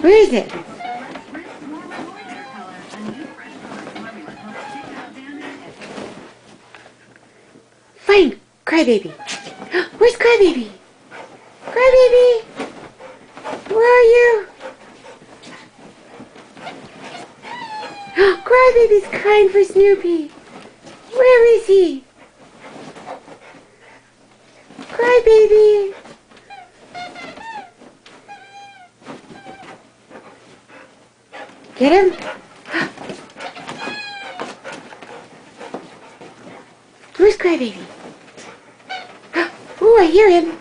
Where is it? Find Crybaby. Where's Crybaby? Crybaby! Where are you? Crybaby's crying for Snoopy. Where is he? Crybaby! Get him? Where's Crybaby? Oh, I hear him.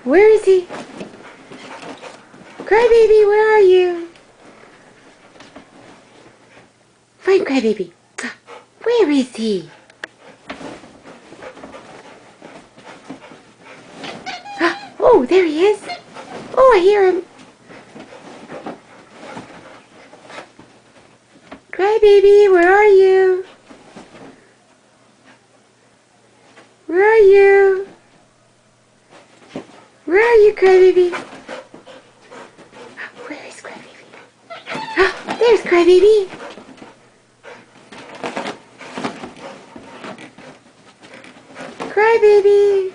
Where is he? Crybaby, where are you? Find Crybaby. Where is he? Oh, there he is. Oh, I hear him. Crybaby, where are you? Where are you? Where are you, Crybaby? Where is Crybaby? There's Crybaby. Crybaby.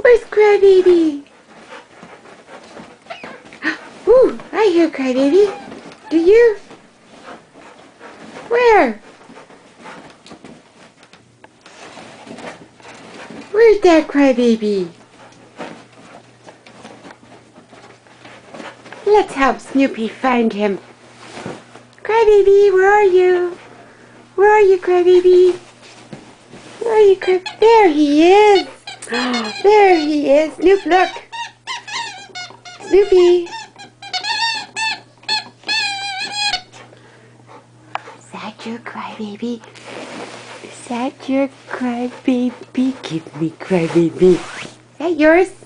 Where's Crybaby? Ooh, I hear Crybaby. Do you? Where? Where's that Crybaby? Let's help Snoopy find him. Crybaby, where are you? Where are you, Crybaby? Where are you, Crybaby? There he is! There he is! Snoop, look! Snoopy! Is that your Crybaby? Is that your Crybaby? Give me Crybaby. Is that yours?